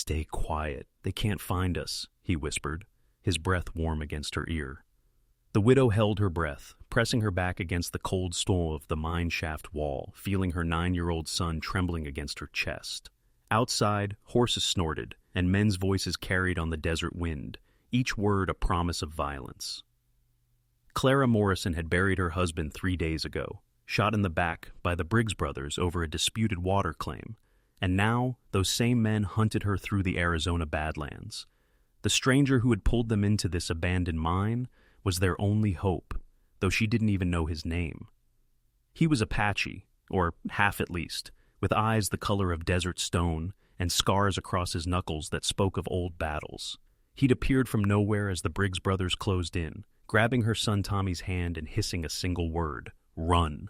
Stay quiet. They can't find us, he whispered, his breath warm against her ear. The widow held her breath, pressing her back against the cold stone of the mine shaft wall, feeling her 9-year-old son trembling against her chest. Outside, horses snorted, and men's voices carried on the desert wind, each word a promise of violence. Clara Morrison had buried her husband 3 days ago, shot in the back by the Briggs brothers over a disputed water claim, and now those same men hunted her through the Arizona Badlands. The stranger who had pulled them into this abandoned mine was their only hope, though she didn't even know his name. He was Apache, or half at least, with eyes the color of desert stone and scars across his knuckles that spoke of old battles. He'd appeared from nowhere as the Briggs brothers closed in, grabbing her son Tommy's hand and hissing a single word, "Run."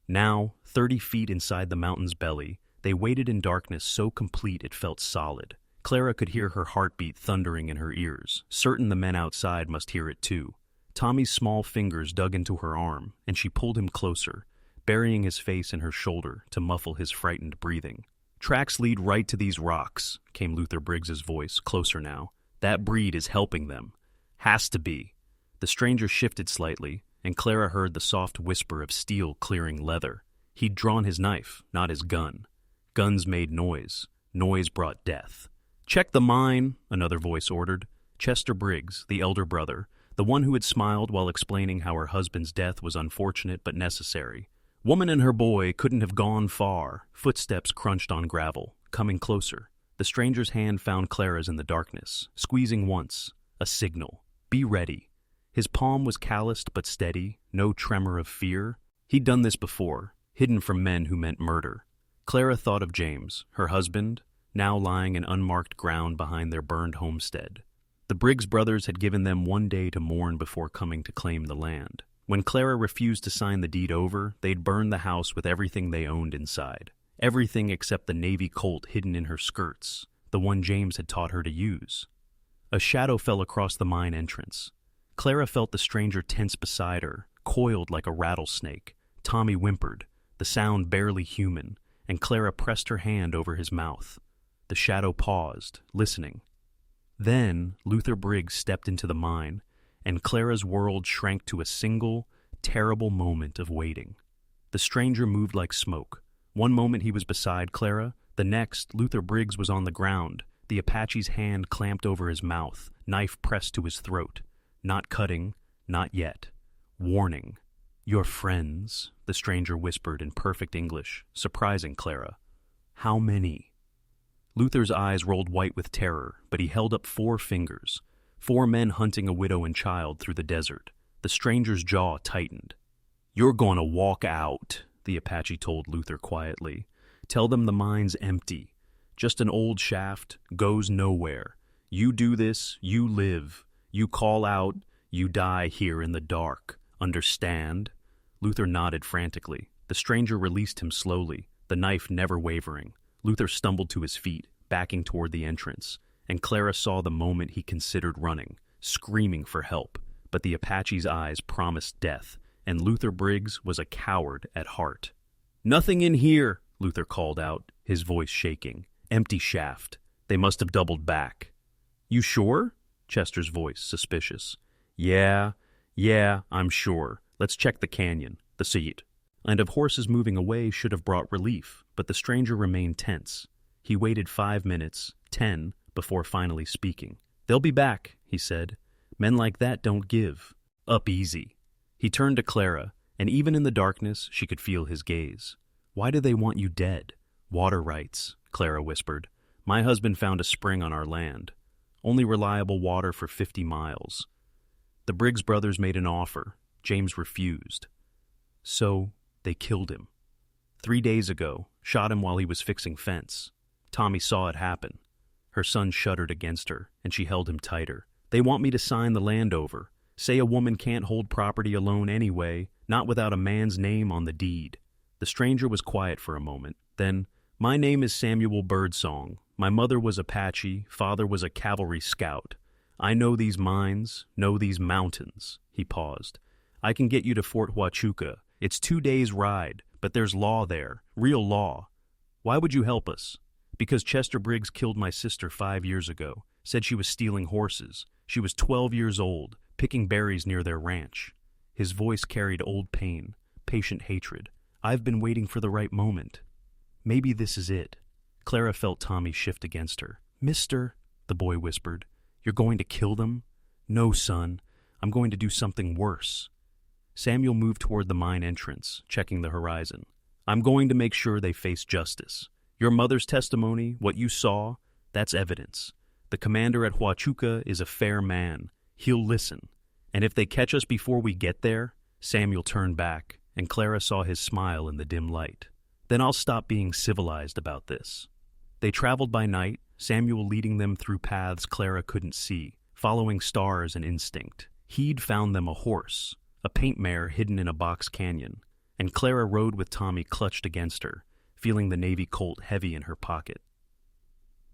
Now, 30 feet inside the mountain's belly, they waited in darkness so complete it felt solid. Clara could hear her heartbeat thundering in her ears, certain the men outside must hear it too. Tommy's small fingers dug into her arm, and she pulled him closer, burying his face in her shoulder to muffle his frightened breathing. "Tracks lead right to these rocks," came Luther Briggs's voice, closer now. "That breed is helping them. Has to be." The stranger shifted slightly, and Clara heard the soft whisper of steel clearing leather. He'd drawn his knife, not his gun. Guns made noise. Noise brought death. "Check the mine," another voice ordered. Chester Briggs, the elder brother, the one who had smiled while explaining how her husband's death was unfortunate but necessary. Woman and her boy couldn't have gone far. Footsteps crunched on gravel, coming closer. The stranger's hand found Clara's in the darkness, squeezing once. A signal. Be ready. His palm was calloused but steady, no tremor of fear. He'd done this before, hidden from men who meant murder. Clara thought of James, her husband, now lying in unmarked ground behind their burned homestead. The Briggs brothers had given them 1 day to mourn before coming to claim the land. When Clara refused to sign the deed over, they'd burn the house with everything they owned inside. Everything except the Navy Colt hidden in her skirts, the one James had taught her to use. A shadow fell across the mine entrance. Clara felt the stranger tense beside her, coiled like a rattlesnake. Tommy whimpered, the sound barely human, and Clara pressed her hand over his mouth. The shadow paused, listening. Then Luther Briggs stepped into the mine, and Clara's world shrank to a single, terrible moment of waiting. The stranger moved like smoke. One moment he was beside Clara, the next Luther Briggs was on the ground, the Apache's hand clamped over his mouth, knife pressed to his throat. Not cutting, not yet. Warning. "Your friends," the stranger whispered in perfect English, surprising Clara. "How many?" Luther's eyes rolled white with terror, but he held up 4 fingers. 4 men hunting a widow and child through the desert. The stranger's jaw tightened. "You're going to walk out," the Apache told Luther quietly. "Tell them the mine's empty. Just an old shaft, goes nowhere. You do this, you live. You call out, you die here in the dark. Understand?" Luther nodded frantically. The stranger released him slowly, the knife never wavering. Luther stumbled to his feet, backing toward the entrance, and Clara saw the moment he considered running, screaming for help. But the Apache's eyes promised death, and Luther Briggs was a coward at heart. "Nothing in here," Luther called out, his voice shaking. "Empty shaft. They must have doubled back." "You sure?" Chester's voice, suspicious. Yeah, I'm sure. Let's check the canyon, the seat." And of horses moving away should have brought relief, but the stranger remained tense. He waited 5 minutes, 10, before finally speaking. "They'll be back," he said. "Men like that don't give. Up easy." He turned to Clara, and even in the darkness she could feel his gaze. "Why do they want you dead?" "Water rights," Clara whispered. "My husband found a spring on our land. Only reliable water for 50 miles. The Briggs brothers made an offer. James refused. So they killed him. 3 days ago, shot him while he was fixing fence. Tommy saw it happen. Her son shuddered against her, and she held him tighter. They want me to sign the land over. Say a woman can't hold property alone anyway, not without a man's name on the deed." The stranger was quiet for a moment. Then, "My name is Samuel Birdsong. My mother was Apache, father was a cavalry scout. I know these mines, know these mountains." He paused. "I can get you to Fort Huachuca. It's 2 days' ride, but there's law there, real law. Why would you help us?" Because Chester Briggs killed my sister 5 years ago, said she was stealing horses. She was 12 years old, picking berries near their ranch. His voice carried old pain, patient hatred. I've been waiting for the right moment. Maybe this is it. Clara felt Tommy shift against her. Mister, the boy whispered, you're going to kill them? No, son. I'm going to do something worse. Samuel moved toward the mine entrance, checking the horizon. I'm going to make sure they face justice. Your mother's testimony, what you saw, that's evidence. The commander at Huachuca is a fair man. He'll listen. And if they catch us before we get there, Samuel turned back, and Clara saw his smile in the dim light. Then I'll stop being civilized about this. They traveled by night, Samuel leading them through paths Clara couldn't see, following stars and instinct. He'd found them a horse, a paint mare hidden in a box canyon, and Clara rode with Tommy clutched against her, feeling the Navy Colt heavy in her pocket.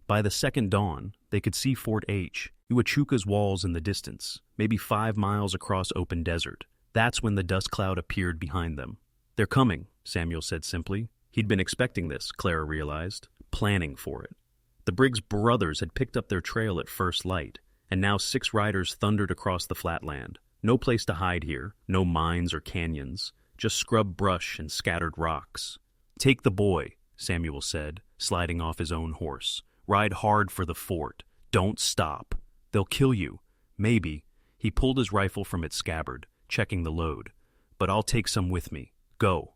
By the second dawn, they could see Fort H, Huachuca's walls in the distance, maybe 5 miles across open desert. That's when the dust cloud appeared behind them. They're coming, Samuel said simply. He'd been expecting this, Clara realized, planning for it. The Briggs brothers had picked up their trail at first light, and now 6 riders thundered across the flatland. No place to hide here, no mines or canyons, just scrub brush and scattered rocks. Take the boy, Samuel said, sliding off his own horse. Ride hard for the fort. Don't stop. They'll kill you. Maybe. He pulled his rifle from its scabbard, checking the load. But I'll take some with me. Go.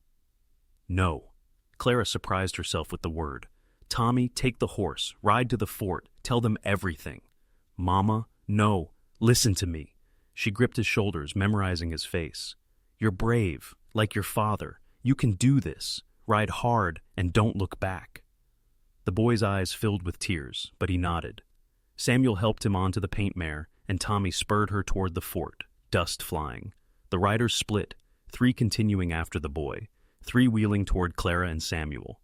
No. Clara surprised herself with the word. Tommy, take the horse. Ride to the fort. Tell them everything. Mama, no. Listen to me. She gripped his shoulders, memorizing his face. You're brave, like your father. You can do this. Ride hard and don't look back. The boy's eyes filled with tears, but he nodded. Samuel helped him onto the paint mare, and Tommy spurred her toward the fort, dust flying. The riders split, 3 continuing after the boy, 3 wheeling toward Clara and Samuel.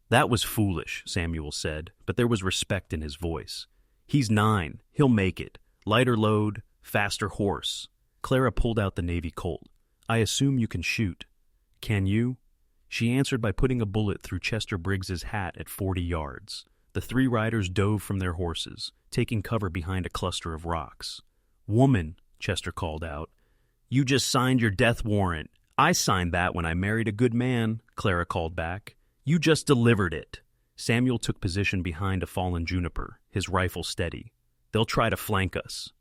That was foolish, Samuel said, but there was respect in his voice. He's 9. He'll make it. Lighter load, faster horse. Clara pulled out the Navy Colt. I assume you can shoot. Can you? She answered by putting a bullet through Chester Briggs's hat at 40 yards. The 3 riders dove from their horses, taking cover behind a cluster of rocks. Woman, Chester called out. You just signed your death warrant. I signed that when I married a good man, Clara called back. You just delivered it. Samuel took position behind a fallen juniper, his rifle steady. They'll try to flank us.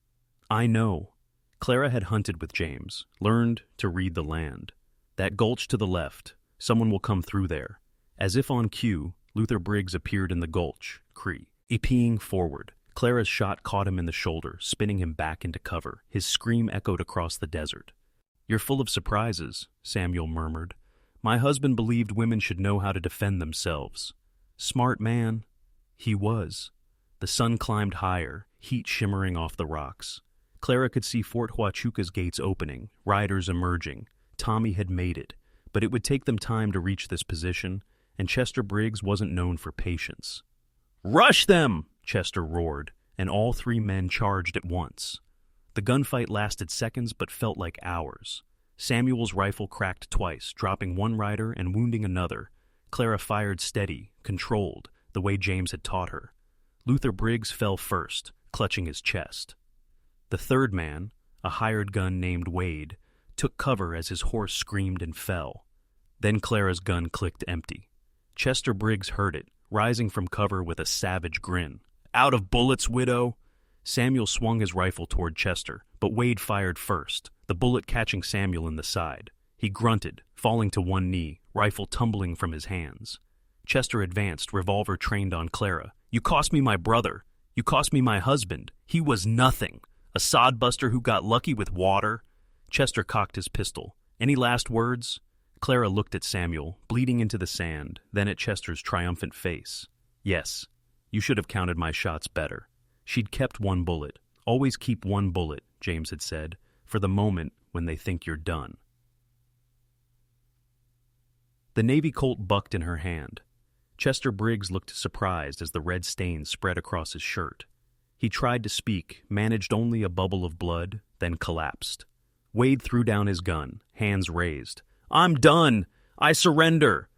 I know. Clara had hunted with James, learned to read the land. That gulch to the left. Someone will come through there. As if on cue, Luther Briggs appeared in the gulch, creak, peeing forward. Clara's shot caught him in the shoulder, spinning him back into cover. His scream echoed across the desert. You're full of surprises, Samuel murmured. My husband believed women should know how to defend themselves. Smart man. He was. The sun climbed higher, heat shimmering off the rocks. Clara could see Fort Huachuca's gates opening, riders emerging. Tommy had made it. But it would take them time to reach this position, and Chester Briggs wasn't known for patience. Rush them! Chester roared, and all 3 men charged at once. The gunfight lasted seconds but felt like hours. Samuel's rifle cracked twice, dropping 1 rider and wounding another. Clara fired steady, controlled, the way James had taught her. Luther Briggs fell first, clutching his chest. The 3rd man, a hired gun named Wade, took cover as his horse screamed and fell. Then Clara's gun clicked empty. Chester Briggs heard it, rising from cover with a savage grin. Out of bullets, widow! Samuel swung his rifle toward Chester, but Wade fired first, the bullet catching Samuel in the side. He grunted, falling to one knee, rifle tumbling from his hands. Chester advanced, revolver trained on Clara. You cost me my brother. You cost me my husband. He was nothing. A sodbuster who got lucky with water. Chester cocked his pistol. Any last words? Clara looked at Samuel, bleeding into the sand, then at Chester's triumphant face. Yes, you should have counted my shots better. She'd kept 1 bullet. Always keep 1 bullet, James had said, for the moment when they think you're done. The Navy Colt bucked in her hand. Chester Briggs looked surprised as the red stains spread across his shirt. He tried to speak, managed only a bubble of blood, then collapsed. Wade threw down his gun, hands raised. I'm done! I surrender!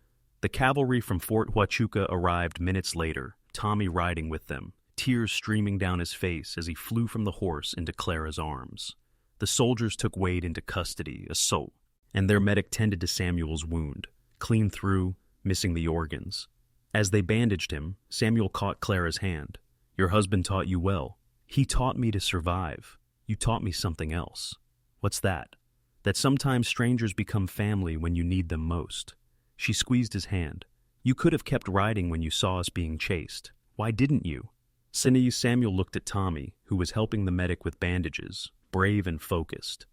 The The cavalry from Fort Huachuca arrived minutes later, Tommy riding with them, tears streaming down his face as he flew from the horse into Clara's arms. The soldiers took Wade into custody, assault, and their medic tended to Samuel's wound, clean through, missing the organs. As they bandaged him, Samuel caught Clara's hand. "Your husband taught you well. He taught me to survive. You taught me something else." "What's that?" "That sometimes strangers become family when you need them most." She squeezed his hand. "You could have kept riding when you saw us being chased. Why didn't you?" Samuel looked at Tommy, who was helping the medic with bandages, brave and focused.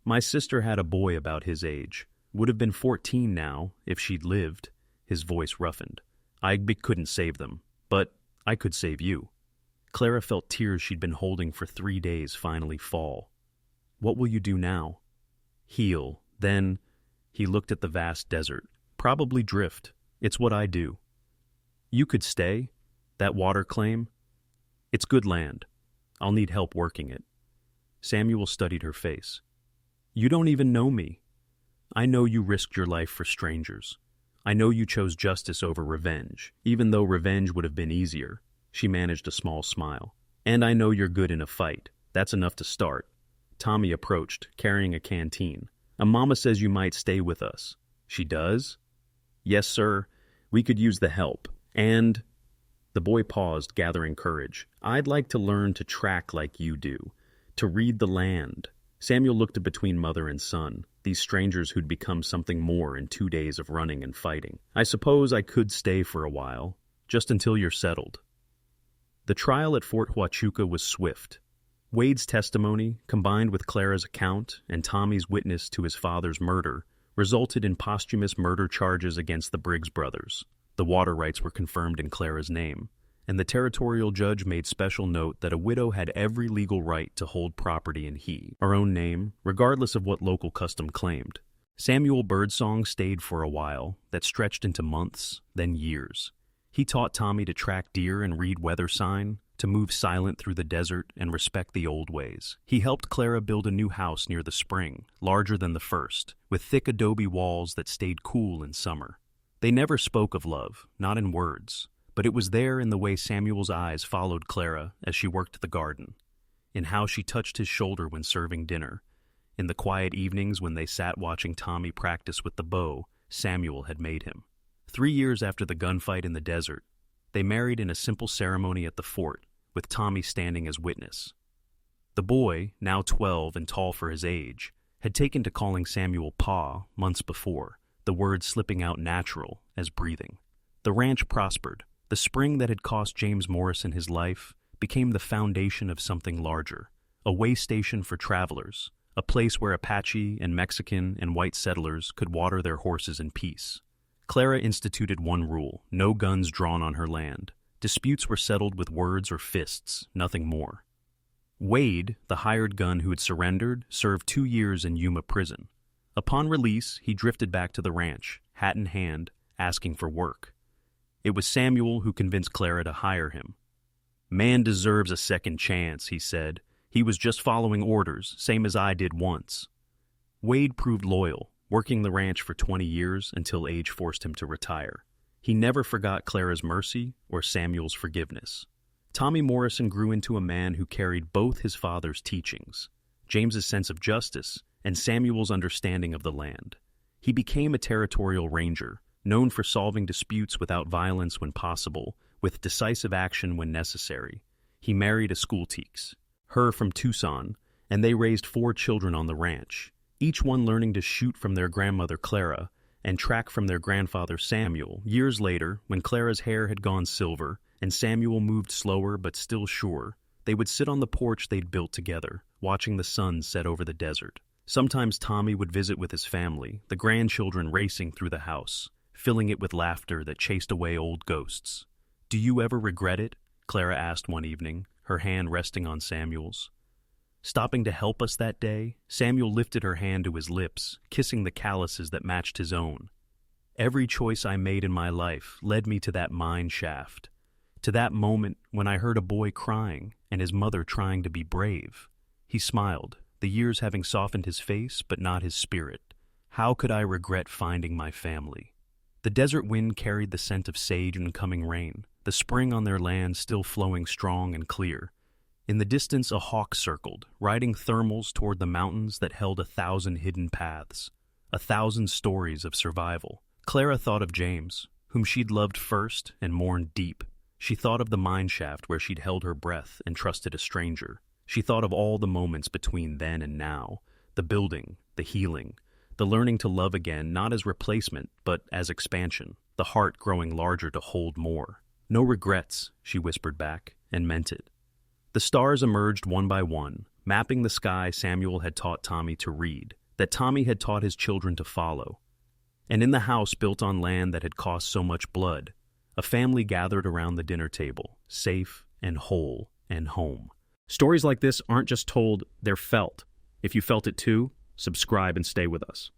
"My sister had a boy about his age. Would have been 14 now, if she'd lived." His voice roughened. "I couldn't save them, but I could save you." Clara felt tears she'd been holding for 3 days finally fall. "What will you do now?" "Heal. Then—" He looked at the vast desert. "Probably drift. It's what I do." "You could stay? That water claim? It's good land. I'll need help working it." Samuel studied her face. "You don't even know me. I know you risked your life for strangers. I know you chose justice over revenge, even though revenge would have been easier." She managed a small smile. "And I know you're good in a fight. That's enough to start." Tommy approached, carrying a canteen. "Mama says you might stay with us." "She does?" "Yes, sir. We could use the help. And—" The boy paused, gathering courage. "I'd like to learn to track like you do, to read the land." Samuel looked between mother and son, these strangers who'd become something more in 2 days of running and fighting. "I suppose I could stay for a while, just until you're settled." The trial at Fort Huachuca was swift. Wade's testimony, combined with Clara's account and Tommy's witness to his father's murder, resulted in posthumous murder charges against the Briggs brothers. The water rights were confirmed in Clara's name, and the territorial judge made special note that a widow had every legal right to hold property in her own name, regardless of what local custom claimed. Samuel Birdsong stayed for a while that stretched into months, then years. He taught Tommy to track deer and read weather sign, to move silent through the desert and respect the old ways. He helped Clara build a new house near the spring, larger than the first, with thick adobe walls that stayed cool in summer. They never spoke of love, not in words, but it was there in the way Samuel's eyes followed Clara as she worked the garden, in how she touched his shoulder when serving dinner, in the quiet evenings when they sat watching Tommy practice with the bow Samuel had made him. 3 years after the gunfight in the desert, they married in a simple ceremony at the fort, with Tommy standing as witness. The boy, now 12 and tall for his age, had taken to calling Samuel Pa months before, the word slipping out natural as breathing. The ranch prospered. The spring that had cost James Morrison his life became the foundation of something larger, a way station for travelers, a place where Apache and Mexican and white settlers could water their horses in peace. Clara instituted one rule: no guns drawn on her land. Disputes were settled with words or fists, nothing more. Wade, the hired gun who had surrendered, served 2 years in Yuma prison. Upon release, he drifted back to the ranch, hat in hand, asking for work. It was Samuel who convinced Clara to hire him. "Man deserves a second chance," he said. "He was just following orders, same as I did once." Wade proved loyal, working the ranch for 20 years until age forced him to retire. He never forgot Clara's mercy or Samuel's forgiveness. Tommy Morrison grew into a man who carried both his father's teachings, James's sense of justice and Samuel's understanding of the land. He became a territorial ranger, known for solving disputes without violence when possible, with decisive action when necessary. He married a schoolteacher, her from Tucson, and they raised 4 children on the ranch, each one learning to shoot from their grandmother Clara and track from their grandfather Samuel. Years later, when Clara's hair had gone silver and Samuel moved slower but still sure, they would sit on the porch they'd built together, watching the sun set over the desert. Sometimes Tommy would visit with his family, the grandchildren racing through the house, filling it with laughter that chased away old ghosts. "Do you ever regret it?" Clara asked one evening, her hand resting on Samuel's. Stopping to help us that day, Samuel lifted her hand to his lips, kissing the calluses that matched his own. "Every choice I made in my life led me to that mine shaft, to that moment when I heard a boy crying and his mother trying to be brave." He smiled, the years having softened his face but not his spirit. "How could I regret finding my family?" The desert wind carried the scent of sage and coming rain, the spring on their land still flowing strong and clear. In the distance a hawk circled, riding thermals toward the mountains that held 1,000 hidden paths, 1,000 stories of survival. Clara thought of James, whom she'd loved first and mourned deep. She thought of the mine shaft where she'd held her breath and trusted a stranger. She thought of all the moments between then and now, the building, the healing, the learning to love again not as replacement but as expansion, the heart growing larger to hold more. No regrets, she whispered back, and meant it. The stars emerged one by one, mapping the sky Samuel had taught Tommy to read, that Tommy had taught his children to follow. And in the house built on land that had cost so much blood, a family gathered around the dinner table, safe and whole and home. Stories like this aren't just told, they're felt. If you felt it too, subscribe and stay with us.